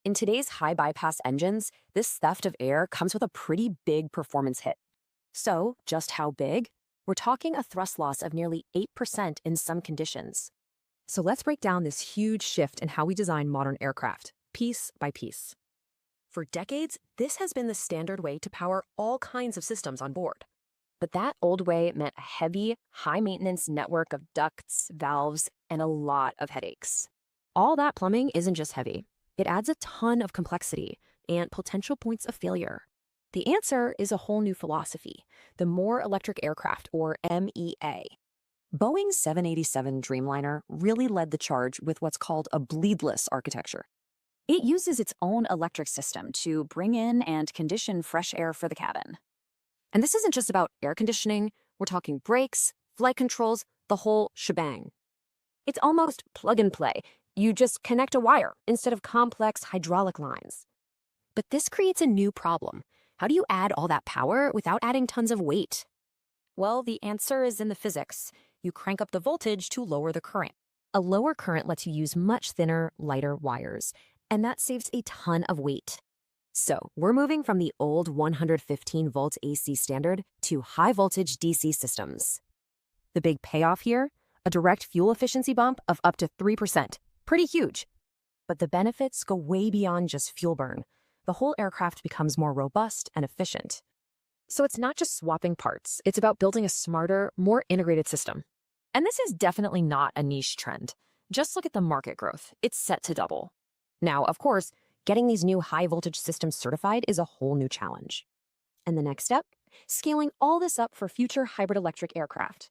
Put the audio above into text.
In today's high bypass engines, this theft of air comes with a pretty big performance hit. So, just how big? We're talking a thrust loss of nearly 8% in some conditions. So let's break down this huge shift in how we design modern aircraft, piece by piece. For decades, this has been the standard way to power all kinds of systems on board. But that old way meant a heavy, high-maintenance network of ducts, valves, and a lot of headaches. All that plumbing isn't just heavy. It adds a ton of complexity and potential points of failure. The answer is a whole new philosophy, the More Electric Aircraft, or MEA. Boeing's 787 Dreamliner really led the charge with what's called a bleedless architecture. It uses its own electric system to bring in and condition fresh air for the cabin. And this isn't just about air conditioning, we're talking brakes, flight controls, the whole shebang. It's almost plug and play. You just connect a wire instead of complex hydraulic lines. But this creates a new problem. How do you add all that power without adding tons of weight? Well, the answer is in the physics. You crank up the voltage to lower the current. A lower current lets you use much thinner, lighter wires, and that saves a ton of weight. So we're moving from the old 115 volt AC standard to high voltage DC systems. The big payoff here? A direct fuel efficiency bump of up to 3%. Pretty huge. But the benefits go way beyond just fuel burn. The whole aircraft becomes more robust and efficient. So it's not just swapping parts, it's about building a smarter, more integrated system. And this is definitely not a niche trend. Just look at the market growth. It's set to double. Now, of course, getting these new high-voltage systems certified is a whole new challenge. And the next step? Scaling all this up for future hybrid electric aircraft.